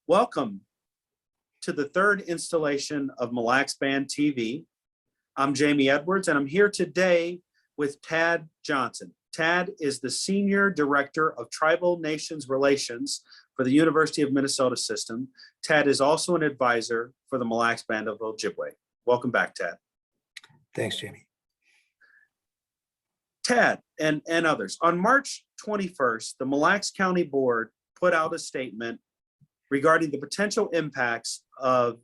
Welcome to the third installation of Mille Lacs Band TV. I'm Jamie Edwards, and I'm here today with Tad Johnson. Tad is the Senior Director of Tribal Nations Relations for the University of Minnesota System. Tad is also an advisor for the Mille Lacs Band of Ojibwe. Welcome back, Tad. Thanks, Jamie. Tad and others. On March 21st, the Mille Lacs County Board put out a statement regarding the potential impacts of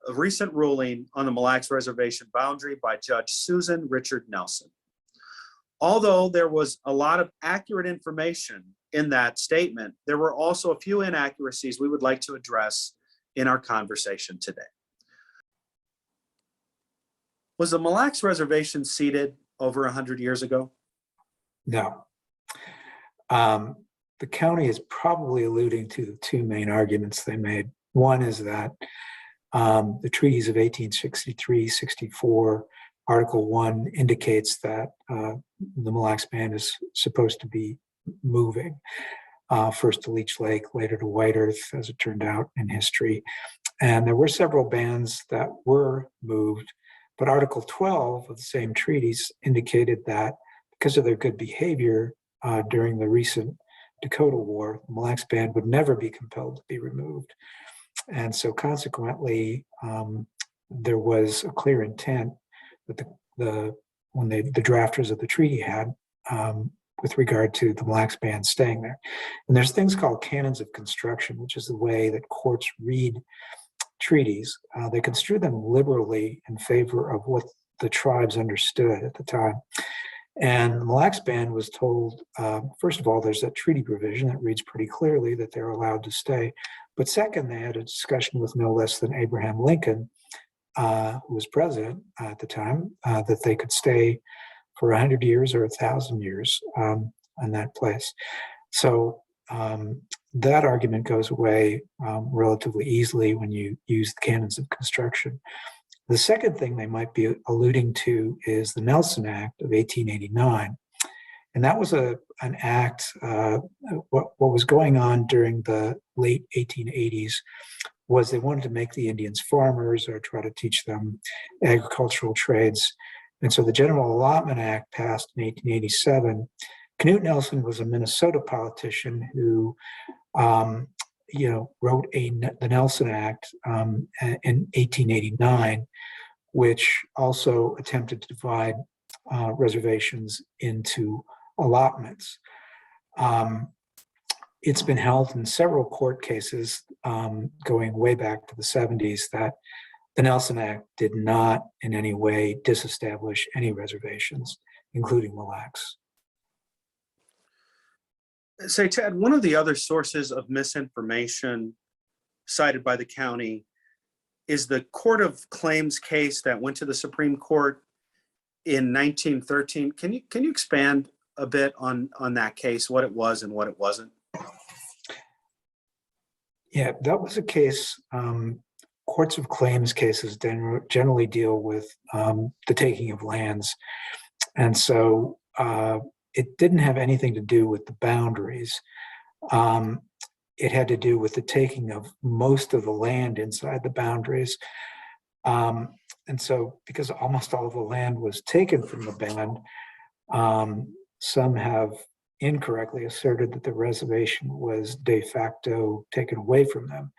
a recent ruling on the Mille Lacs Reservation boundary by Judge Susan Richard Nelson. Although there was a lot of accurate information in that statement, there were also a few inaccuracies we would like to address in our conversation today. Was the Mille Lacs Reservation ceded over 100 years ago? No. The county is probably alluding to the two main arguments they made. One is that the treaties of 1863-64, Article 1 indicates that the Mille Lacs Band is supposed to be moving, first to Leech Lake, later to White Earth, as it turned out in history. And there were several bands that were moved, but Article 12 of the same treaties indicated that because of their good behavior during the recent Dakota War, the Mille Lacs Band would never be compelled to be removed. And so consequently, there was a clear intent that the drafters of the treaty had with regard to the Mille Lacs Band staying there. And there's things called canons of construction, which is the way that courts read treaties. They construe them liberally in favor of what the tribes understood at the time. And the Mille Lacs Band was told, first of all, there's that treaty provision that reads pretty clearly that they're allowed to stay. But second, they had a discussion with no less than Abraham Lincoln, who was president at the time, that they could stay for 100 years or 1,000 years in that place. So that argument goes away relatively easily when you use the canons of construction. The second thing they might be alluding to is the Nelson Act of 1889. And that was an act, what was going on during the late 1880s was they wanted to make the Indians farmers or try to teach them agricultural trades. And so the General Allotment Act passed in 1887. Knute Nelson was a Minnesota politician who wrote the Nelson Act in 1889, which also attempted to divide reservations into allotments. It's been held in several court cases going way back to the 70s that the Nelson Act did not in any way disestablish any reservations, including Mille Lacs. Say, Ted, one of the other sources of misinformation cited by the county is the Court of Claims case that went to the Supreme Court in 1913. Can you expand a bit on that case, what it was and what it wasn't? Yeah, that was a case. Courts of claims cases generally deal with the taking of lands, and so it didn't have anything to do with the boundaries. It had to do with the taking of most of the land inside the boundaries. And so because almost all of the land was taken from the band, some have incorrectly asserted that the reservation was de facto taken away from them.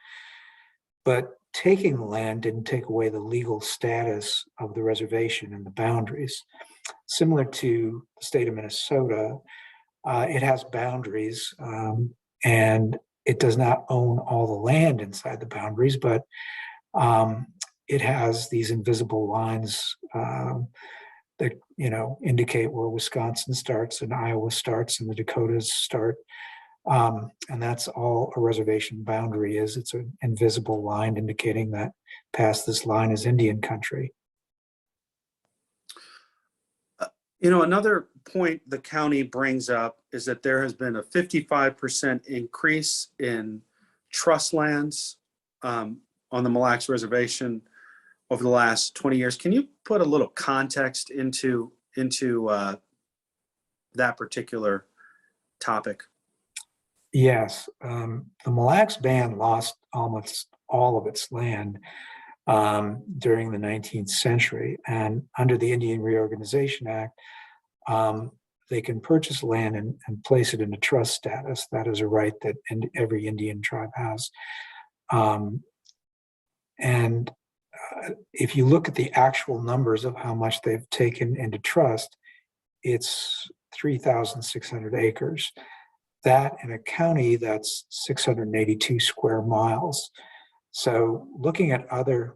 But taking the land didn't take away the legal status of the reservation and the boundaries. Similar to the state of Minnesota, it has boundaries and it does not own all the land inside the boundaries, but it has these invisible lines that indicate where Wisconsin starts and Iowa starts and the Dakotas start. And that's all a reservation boundary is. It's an invisible line indicating that past this line is Indian country. Another point the county brings up is that there has been a 55% increase in trust lands on the Mille Lacs Reservation over the last 20 years. Can you put a little context into that particular topic? Yes, the Mille Lacs Band lost almost all of its land during the 19th century, and under the Indian Reorganization Act, they can purchase land and place it into trust status. That is a right that every Indian tribe has. And if you look at the actual numbers of how much they've taken into trust, it's 3,600 acres. That in a county that's 682 square miles. So looking at other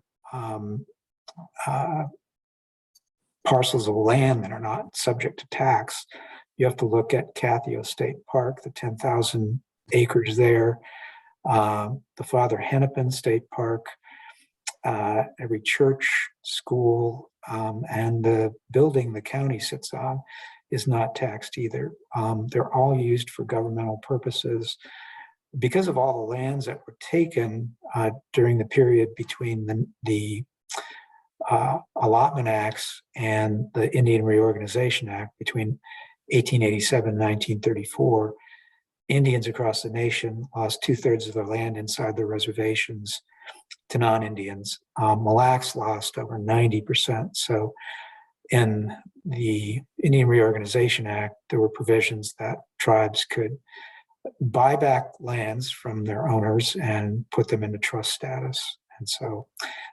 parcels of land that are not subject to tax, you have to look at Kathio State Park, the 10,000 acres there, the Father Hennepin State Park, every church, school, and the building the county sits on is not taxed either. They're all used for governmental purposes. Because of all the lands that were taken during the period between the Allotment Acts and the Indian Reorganization Act between 1887 and 1934, Indians across the nation lost 2/3 of their land inside their reservations to non-Indians. Mille Lacs lost over 90%. So in the Indian Reorganization Act, there were provisions that tribes could buy back lands from their owners and put them into trust status. And so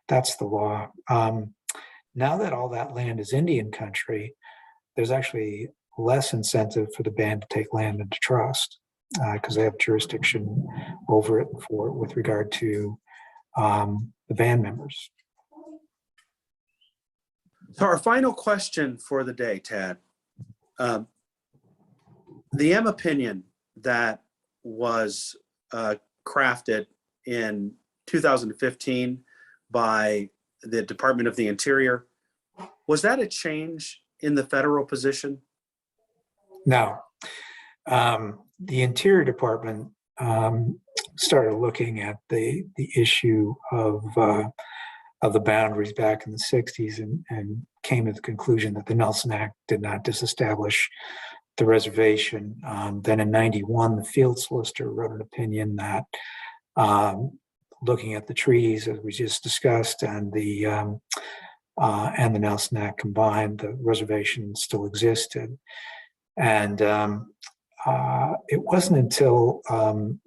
that's the law. Now that all that land is Indian country, there's actually less incentive for the band to take land into trust because they have jurisdiction over it with regard to the band members. So our final question for the day, Tad. The M opinion that was crafted in 2015 by the Department of the Interior, was that a change in the federal position? No. The Interior Department started looking at the issue of the boundaries back in the 60s and came to the conclusion that the Nelson Act did not disestablish the reservation. Then in 91, the field solicitor wrote an opinion that looking at the treaties, as we just discussed, and the Nelson Act combined, the reservation still existed. And it wasn't until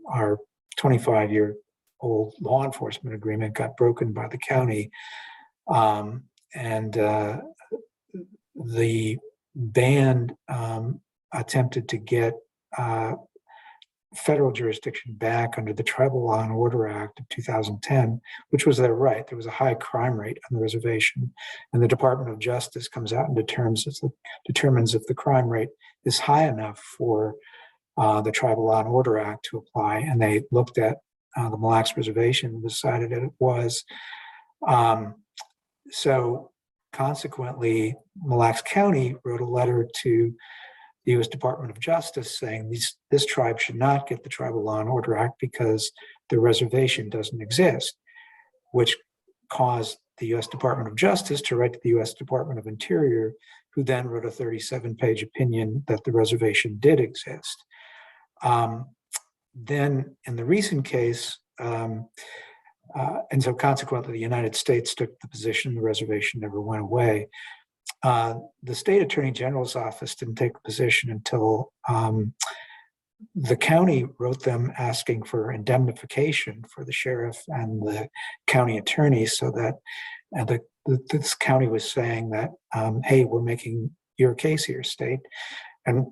our 25-year-old law enforcement agreement got broken by the county and the band attempted to get federal jurisdiction back under the Tribal Law and Order Act of 2010, which was their right. There was a high crime rate on the reservation, and the Department of Justice comes out and determines if the crime rate is high enough for the Tribal Law and Order Act to apply. And they looked at the Mille Lacs Reservation and decided that it was. So consequently, Mille Lacs County wrote a letter to the U.S. Department of Justice saying this tribe should not get the Tribal Law and Order Act because the reservation doesn't exist, which caused the U.S. Department of Justice to write to the U.S. Department of Interior, who then wrote a 37-page opinion that the reservation did exist. Then in the recent case, and so consequently, the United States took the position the reservation never went away. The state attorney general's office didn't take a position until the county wrote them asking for indemnification for the sheriff and the county attorney, so that this county was saying that, hey, we're making your case here, state. And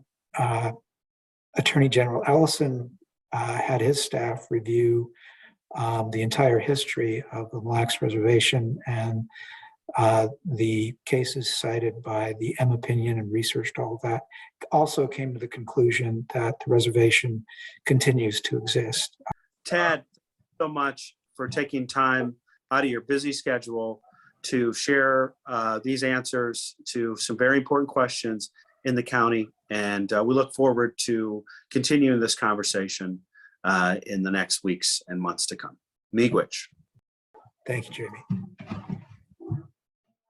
Attorney General Ellison had his staff review the entire history of the Mille Lacs Reservation, and the cases cited by the M opinion and researched all of that, also came to the conclusion that the reservation continues to exist. Tad, so much for taking time out of your busy schedule to share these answers to some very important questions in the county. And we look forward to continuing this conversation in the next weeks and months to come. Miigwech. Thank you, Jamie.